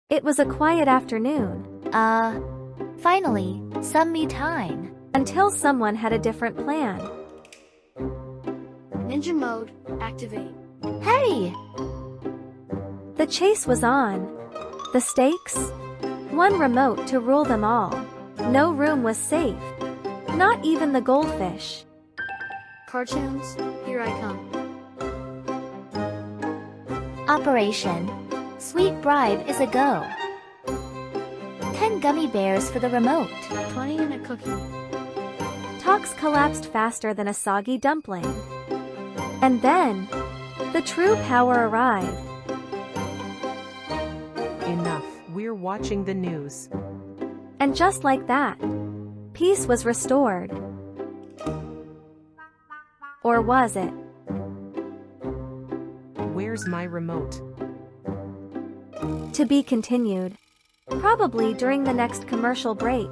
It was a quiet afternoon. Finally, some me time. Until someone had a different plan. Ninja mode, activate. Hey! The chase was on. The stakes? One remote to rule them all. No room was safe. Not even the goldfish. Cartoons, here I come. Operation Sweet Bribe is a go. 10 gummy bears for the remote. 20 and a cookie. Talks collapsed faster than a soggy dumpling. And then, the true power arrived. Enough, we're watching the news. And just like that, peace was restored. Or was it? Where's my remote? To be continued. Probably during the next commercial break.